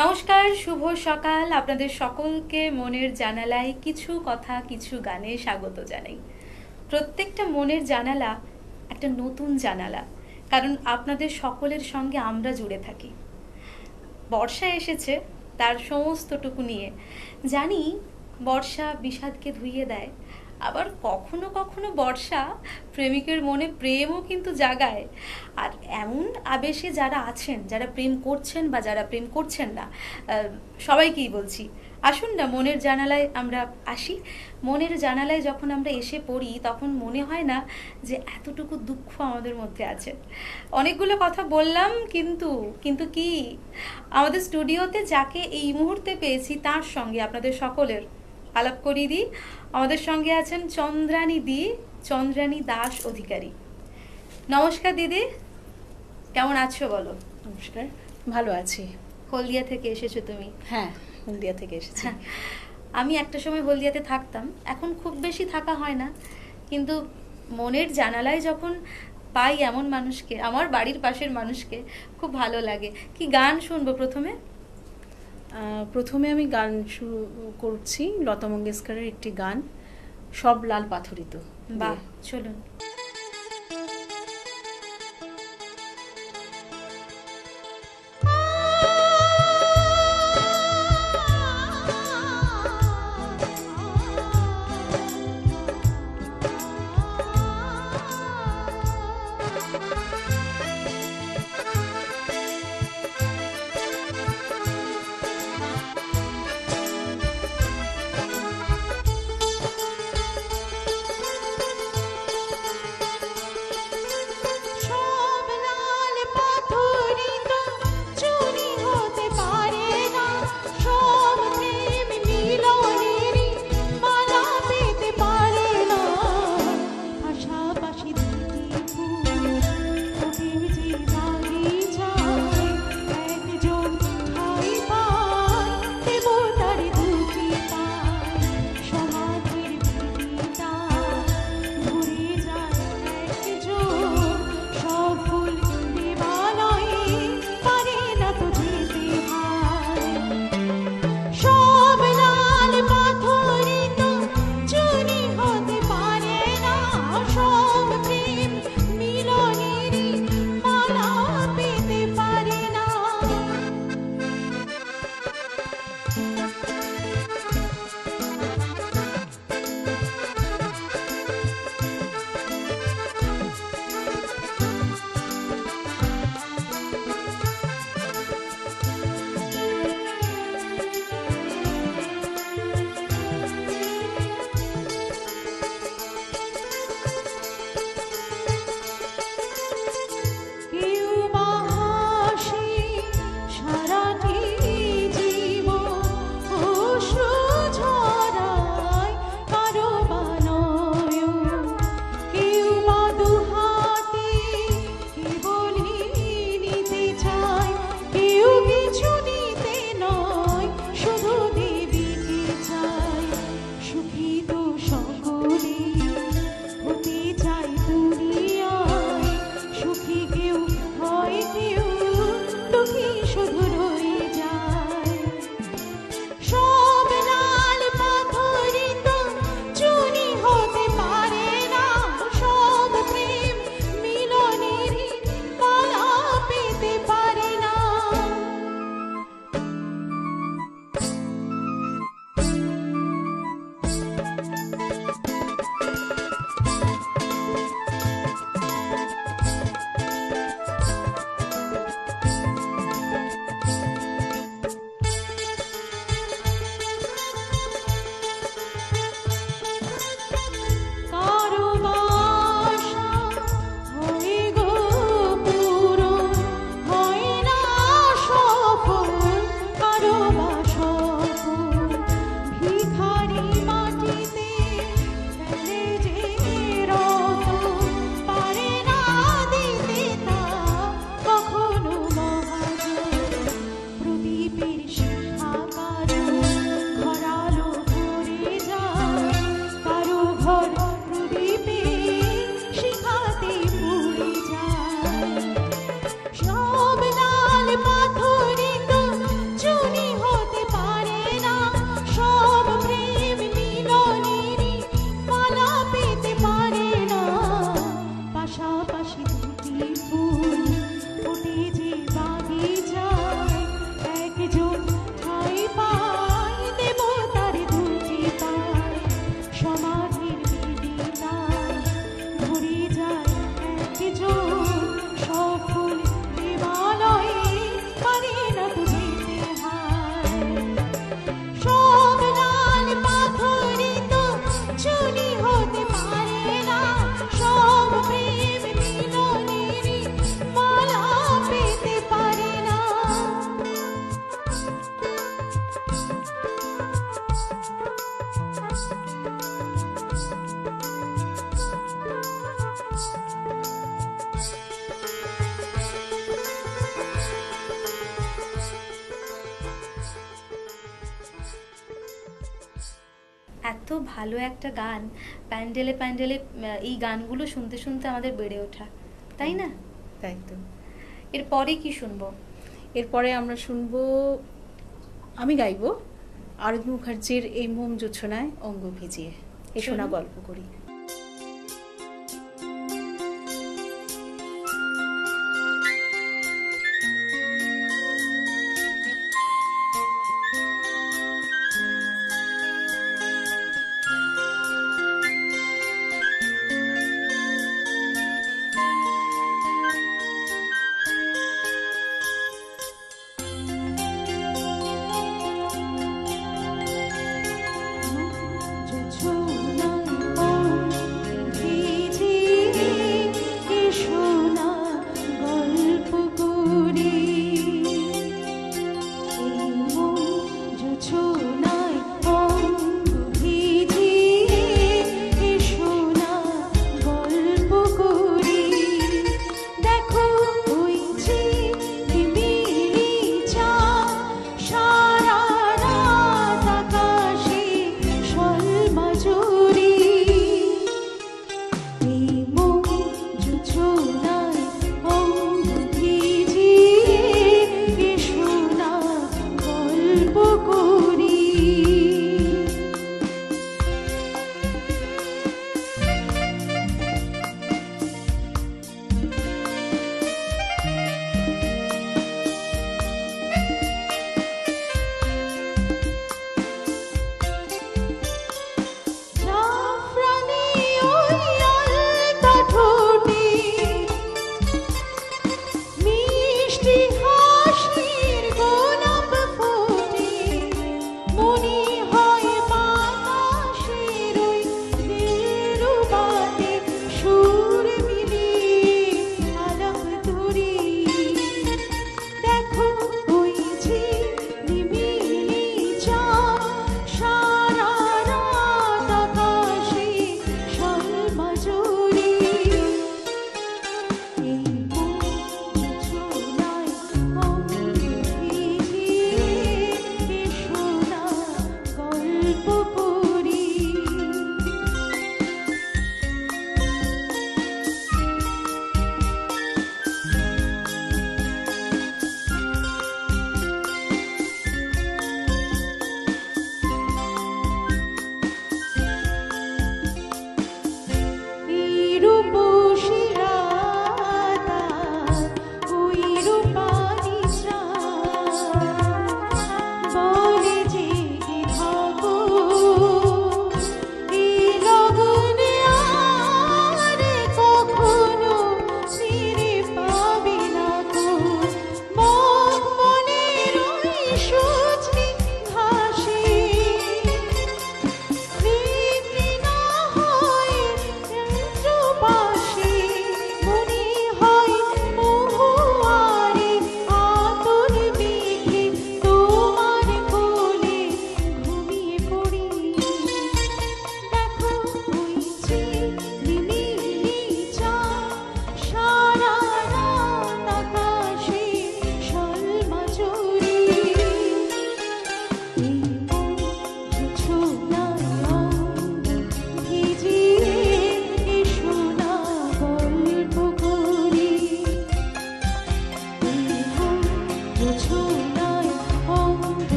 নমস্কার, শুভ সকাল। আপনাদের সকলকে মনের জানালায় কিছু কথা কিছু গানে স্বাগত জানাই। প্রত্যেকটা মনের জানালা একটা নতুন জানালা, কারণ আপনাদের সকলের সঙ্গে আমরা জুড়ে থাকি। বর্ষা এসেছে তার সমস্তটুকু নিয়ে। জানি বর্ষা বিষাদকে ধুইয়ে দেয়, আবার কখনো কখনো বর্ষা প্রেমিকের মনে প্রেমও কিন্তু জাগায়। আর এমন আবেশে যারা আছেন, যারা প্রেম করছেন বা যারা প্রেম করছেন না, সবাইকেই বলছি, আসুন না মনের জানালায় আমরা আসি। মনের জানালায় যখন আমরা এসে পড়ি তখন মনে হয় না যে এতটুকু দুঃখ আমাদের মধ্যে আছে। অনেকগুলো কথা বললাম, কিন্তু কিন্তু কি, আমাদের স্টুডিওতে যাকে এই মুহূর্তে পেয়েছি তার সঙ্গে আপনাদের সকলের আলাপ করিয়ে দিই। আমাদের সঙ্গে আছেন চন্দ্রানী দাস অধিকারী। নমস্কার দিদি, কেমন আছো বলো? নমস্কার, ভালো আছি। হলদিয়া থেকে এসেছো তুমি? হ্যাঁ, হলদিয়া থেকে এসেছি। হ্যাঁ, আমি একটা সময় হলদিয়াতে থাকতাম, এখন খুব বেশি থাকা হয় না, কিন্তু মনের জানালায় যখন পাই এমন মানুষকে, আমার বাড়ির পাশের মানুষকে, খুব ভালো লাগে। কি গান শুনবো প্রথমে? প্রথমে আমি গান শুরু করছি লতা মঙ্গেশকরের একটি গান, সব লাল পাথরিত। বাহ, চলুন। ভালো একটা গান, প্যান্ডেলে প্যান্ডেলে এই গানগুলো শুনতে শুনতে আমাদের বেড়ে ওঠা, তাই না? তাই তো। এরপরে কি শুনবো? এরপরে আমরা শুনবো, আমি গাইবো আরতি মুখার্জির এই মোম জোছনায় অঙ্গ ভিজিয়ে, এ শোনা গল্প করি।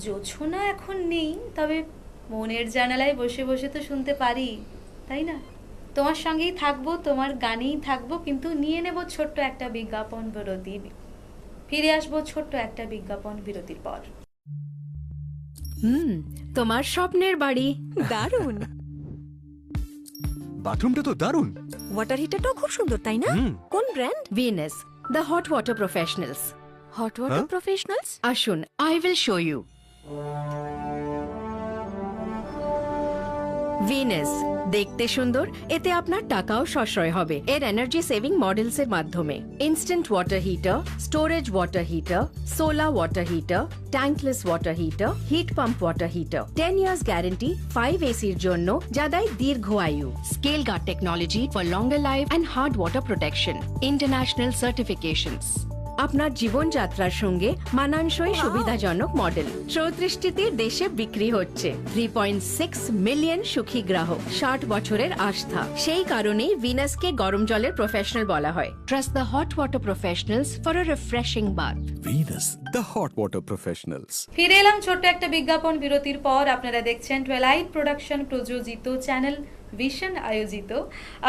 জোছনা এখন নেই, তবে মনের জানালায় বসে বসে তো শুনতে পারি, তাই না? তোমার সঙ্গেই থাকবো, তোমার গানেই থাকবো, কিন্তু নিয়ে নেব ছোট্ট একটা বিজ্ঞাপন বিরতি। ফিরে আসবো ছোট্ট একটা বিজ্ঞাপন বিরতির পর। তোমার স্বপ্নের বাড়ি দারুণ। বাথরুমটা তো দারুণ। ওয়াটার হিটারটাও খুব সুন্দর, তাই না? কোন brand? Venus, the hot water professionals. Hot water professionals? আসুন, I will show you. Venus দেখতে সুন্দর, এতে আপনার টাকাও সাশ্রয় হবে এর এনার্জি সেভিং মডেলস এর মাধ্যমে। Instant water heater, storage water heater, solar water heater, tankless water heater, heat pump water heater, 10 years guarantee, 5 এসির জন্য যা দেয় দীর্ঘ আয়ু। Scale guard technology for longer life and hard water protection, international certifications. আপনার জীবনযাত্রার সঙ্গে মানানসই সুবিধাজনক মডেল 34টি দেশে বিক্রি হচ্ছে। 3.6 মিলিয়ন সুখী গ্রাহক, 60 বছরের আস্থা। সেই কারণেই ভিনাসকে গরম জলের প্রফেশনাল বলা হয়। Trust the hot water professionals for a refreshing bath. Venus, the hot water professionals. ফিরে এলাম ছোট্ট একটা বিজ্ঞাপন বিরতির পর। আপনারা দেখছেন টুয়েলাইট প্রোডাকশন প্রযোজিত চ্যানেল ভিশন আয়োজিত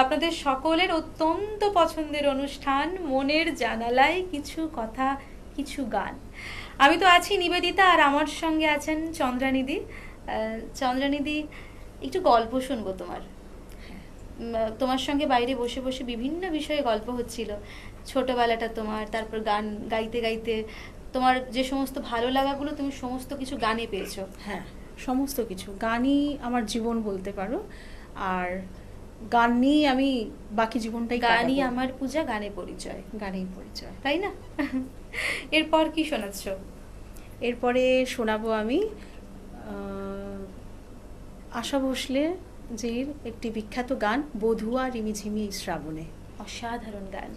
আপনাদের সকলের অত্যন্ত পছন্দের অনুষ্ঠান মনের জানালায় কিছু কথা কিছু গান। আমি তো আছি নিবেদিতা, আর আমার সঙ্গে আছেন চন্দ্রানিধি। চন্দ্রানিধি, একটু গল্প শুনবো তোমার। তোমার সঙ্গে বাইরে বসে বসে বিভিন্ন বিষয়ে গল্প হচ্ছিল, ছোটবেলাটা তোমার, তারপর গান গাইতে গাইতে তোমার যে সমস্ত ভালো লাগাগুলো তুমি সমস্ত কিছু গানে পেয়েছো। হ্যাঁ, সমস্ত কিছু গানই আমার জীবন বলতে পারো। আর গান নিয়ে আমি বাকি জীবনটাই গানই কাটাবো। আমার পূজা, গানে পরিচয়, গানেই পরিচয়। তাই না? এরপর কি শোনাচ্ছ? এরপরে শোনাবো আমি আশা ভোসলে জির একটি বিখ্যাত গান, বধুয়া রিমিঝিমি এই শ্রাবণে। অসাধারণ গান।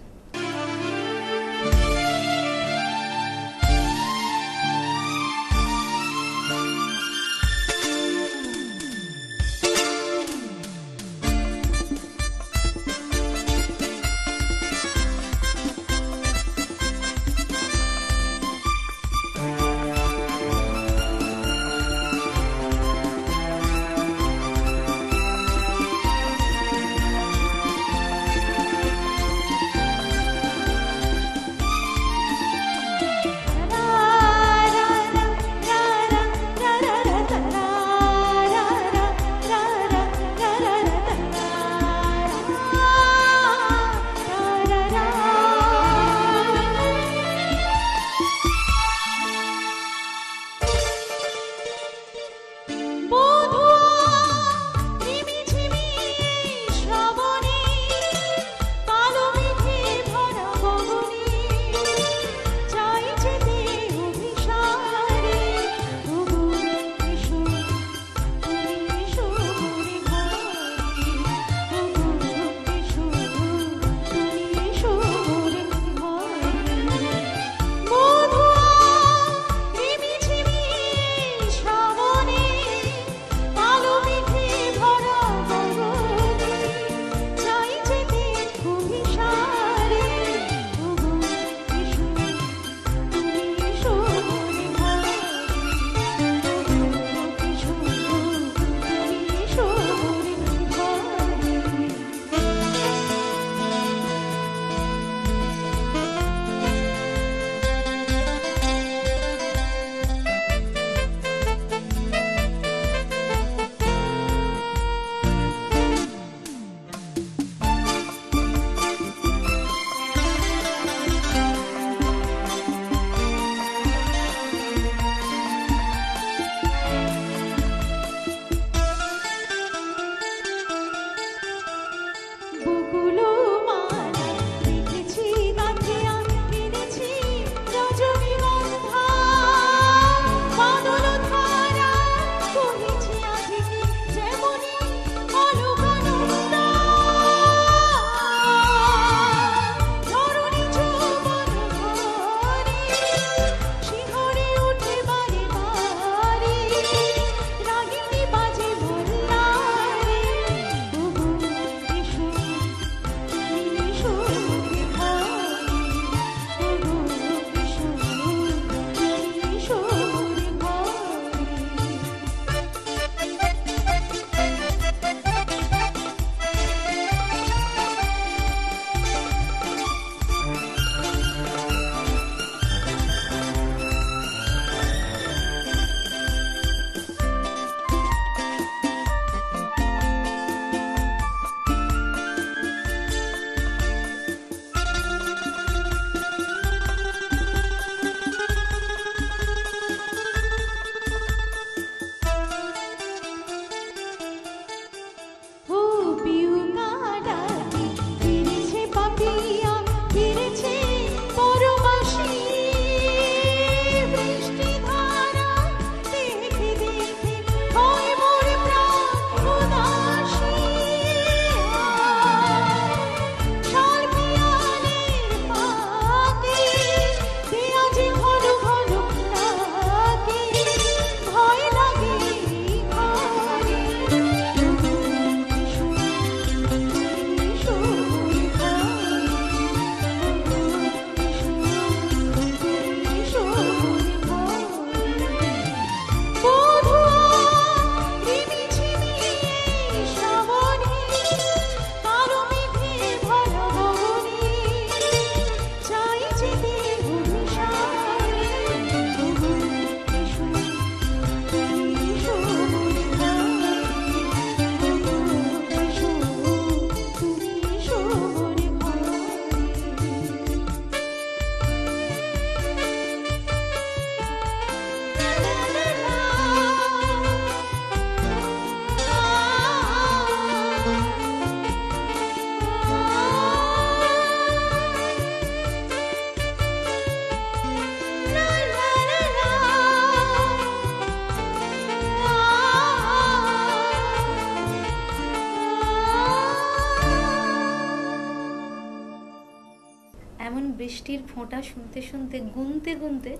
বৃষ্টির ফোঁটা শুনতে শুনতে গুনতে গুনতে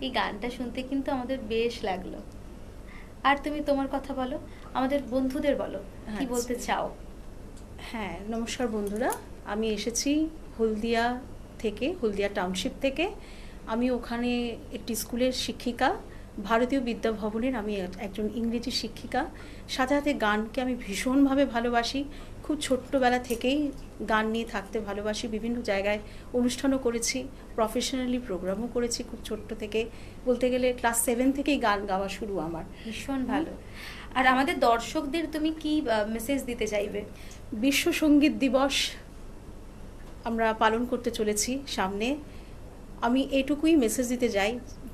এই গানটা শুনতে কিন্তু আমাদের বেশ লাগলো। আর তুমি তোমার কথা বলো, আমাদের বন্ধুদের বলো কি আচ্ছা। বলতে চাও। হ্যাঁ, নমস্কার বন্ধুরা। আমি এসেছি হলদিয়া থেকে, হলদিয়া টাউনশিপ থেকে। আমি ওখানে একটি স্কুলের শিক্ষিকা, ভারতীয় বিদ্যা ভবনের আমি একজন ইংরেজি শিক্ষিকা। সাথে সাথে গানকে আমি ভীষণভাবে ভালোবাসি। খুব ছোট্টবেলা থেকেই গান নিয়ে থাকতে ভালোবাসি। বিভিন্ন জায়গায় অনুষ্ঠানও করেছি, প্রফেশনালি প্রোগ্রামও করেছি খুব ছোট্ট থেকে। বলতে গেলে ক্লাস 7 থেকেই গান গাওয়া শুরু আমার। ভীষণ ভালো। আর আমাদের দর্শকদের তুমি কি মেসেজ দিতে চাইবে? বিশ্ব সঙ্গীত দিবস আমরা পালন করতে চলেছি সামনে। আমি এটুকুই মেসেজ দিতে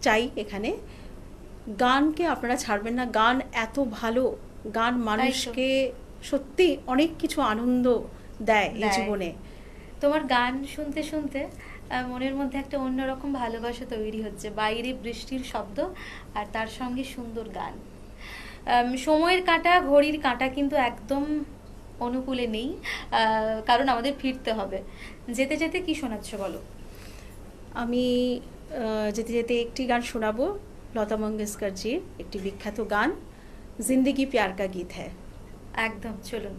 চাই এখানে, গানকে আপনারা ছাড়বেন না। গান এত ভালো, গান মানুষকে সত্যি অনেক কিছু আনন্দ দেয় এই দেয়। জীবনে। তোমার গান শুনতে শুনতে মনের মধ্যে একটা অন্যরকম ভালোবাসা তৈরি হচ্ছে। বাইরে বৃষ্টির শব্দ আর তার সঙ্গে সুন্দর গান। সময়ের কাঁটা, ঘড়ির কাঁটা কিন্তু একদম অনুকূলে নেই, কারণ আমাদের ফিরতে হবে। যেতে যেতে কি শোনাচ্ছ বলো। আমি যেতে যেতে একটি গান শোনাবো, লতা মঙ্গেশকরজির একটি বিখ্যাত গান, জিন্দেগি প্যার কা গীত হ্যায়। একদম, চলুন।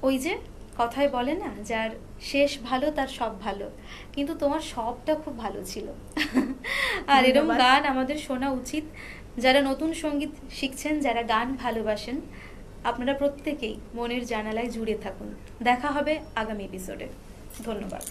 ওই যে কথায় বলে না, যার শেষ ভালো তার সব ভালো, কিন্তু তোমার সবটা খুব ভালো ছিল। আর এরকম ধন্যবাদ। গান আমাদের শোনা উচিত। যারা নতুন সঙ্গীত শিখছেন, যারা গান ভালোবাসেন, আপনারা প্রত্যেকেই মনের জানালায় জুড়ে থাকুন। দেখা হবে আগামী এপিসোডে। ধন্যবাদ।